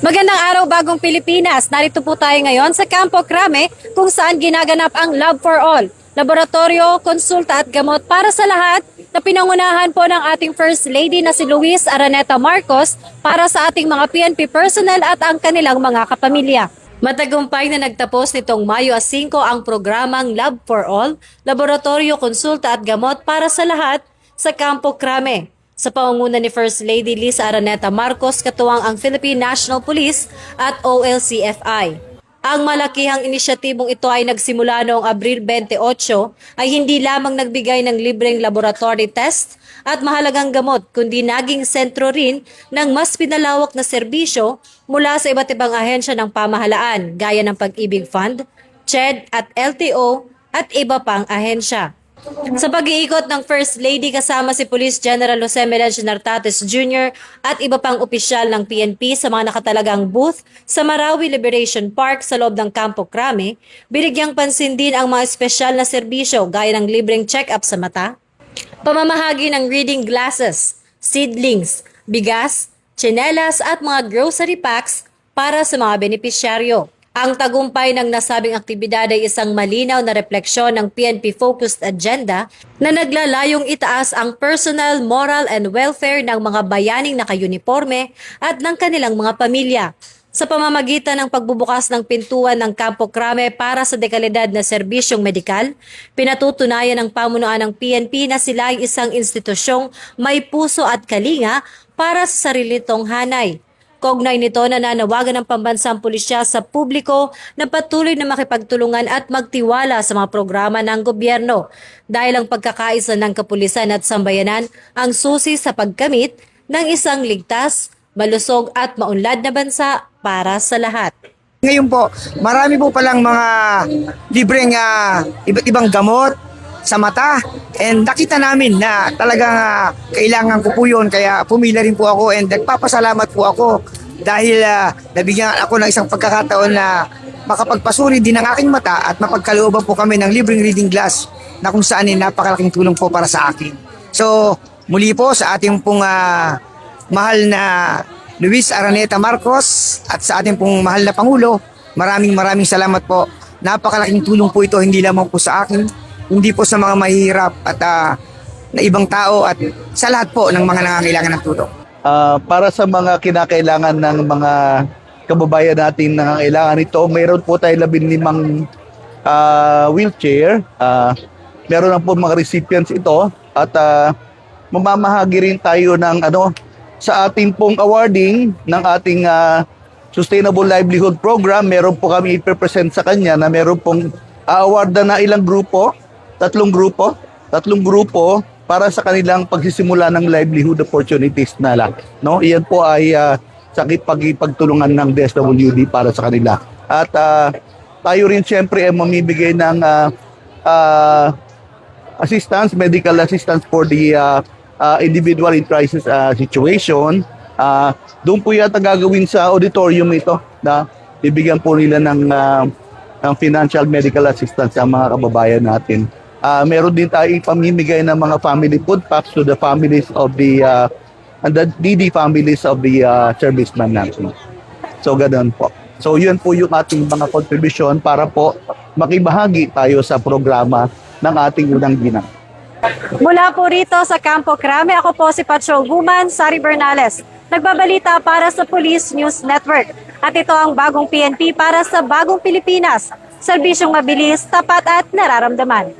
Magandang araw, Bagong Pilipinas. Narito po tayo ngayon sa Campo Crame kung saan ginaganap ang Love for All, laboratorio, konsulta at gamot para sa lahat na pinangunahan po ng ating First Lady na si Luis Araneta Marcos para sa ating mga PNP personnel at ang kanilang mga kapamilya. Matagumpay na nagtapos nitong Mayo 5 ang programang Love for All, laboratorio, konsulta at gamot para sa lahat sa Campo Crame. Sa pangunguna ni First Lady Liz Araneta Marcos, katuwang ang Philippine National Police at OLCFI. Ang malakihang inisyatibong ito ay nagsimula noong Abril 28 ay hindi lamang nagbigay ng libreng laboratory test at mahalagang gamot kundi naging sentro rin ng mas pinalawak na serbisyo mula sa iba't ibang ahensya ng pamahalaan gaya ng Pag-ibig Fund, CHED at LTO at iba pang ahensya. Sa pag-iikot ng First Lady kasama si Police General Jose Melencio Nartates Jr. at iba pang opisyal ng PNP sa mga nakatalagang booth sa Marawi Liberation Park sa loob ng Campo Crame, binigyang pansin din ang mga espesyal na serbisyo gaya ng libreng check-up sa mata, pamamahagi ng reading glasses, seedlings, bigas, tsinelas at mga grocery packs para sa mga benepisyaryo. Ang tagumpay ng nasabing aktibidad ay isang malinaw na refleksyon ng PNP-focused agenda na naglalayong itaas ang personal, moral and welfare ng mga bayaning naka-uniforme at ng kanilang mga pamilya. Sa pamamagitan ng pagbubukas ng pintuan ng Campo Crame para sa dekalidad na serbisyong medikal, pinatutunayan ng pamunuan ng PNP na sila ay isang institusyong may puso at kalinga para sa sarili nitong hanay. Kaugnay nito na nanawagan ng pambansang pulisya sa publiko na patuloy na makipagtulungan at magtiwala sa mga programa ng gobyerno dahil ang pagkakaisa ng kapulisan at sambayanan ang susi sa pagkamit ng isang ligtas, malusog at maunlad na bansa para sa lahat. Ngayon po, marami po palang mga libreng iba't ibang gamot sa mata and nakita namin na talagang kailangan ko po yun kaya pumila rin po ako and nagpapasalamat po ako dahil nabigyan ako ng isang pagkakataon na makapagpasuri din ng aking mata at mapagkalooban po kami ng libreng reading glass na kung saan napakalaking tulong po para sa akin. So muli po sa ating pong mahal na Luis Araneta Marcos at sa ating pong mahal na Pangulo, maraming salamat po. Napakalaking tulong po ito hindi lamang po sa akin, hindi po sa mga mahihirap at na ibang tao at sa lahat po ng mga nangangailangan ng tulong. Para sa mga kinakailangan ng mga kababayan natin na nangangailangan nito, mayroon po tayo 15 wheelchair. Meron na po mga recipients ito at mamamahagi rin tayo ng sa ating pong awarding ng ating Sustainable Livelihood Program. Meron po kami i-present sa kanya na meron pong awardan na ilang grupo, tatlong grupo para sa kanilang pagsisimula ng livelihood opportunities na lang. No? Iyan po ay sa pagtulungan ng DSWD para sa kanila. At tayo rin siyempre ay mamibigay ng assistance, medical assistance for the individual in crisis situation. Doon po yata gagawin sa auditorium ito na bibigyan po nila ng financial medical assistance sa mga kababayan natin. Meron din tayo ipamimigay ng mga family food packs to the families of the needy families of the servicemen natin. So ganoon po. So yun po yung ating mga contribution para po makibahagi tayo sa programa ng ating unang ginang. Mula po rito sa Campo Crame, ako po si Patrol Guman, Sari Bernales. Nagbabalita para sa Police News Network. At ito ang Bagong PNP para sa Bagong Pilipinas. Serbisyong mabilis, tapat at nararamdaman.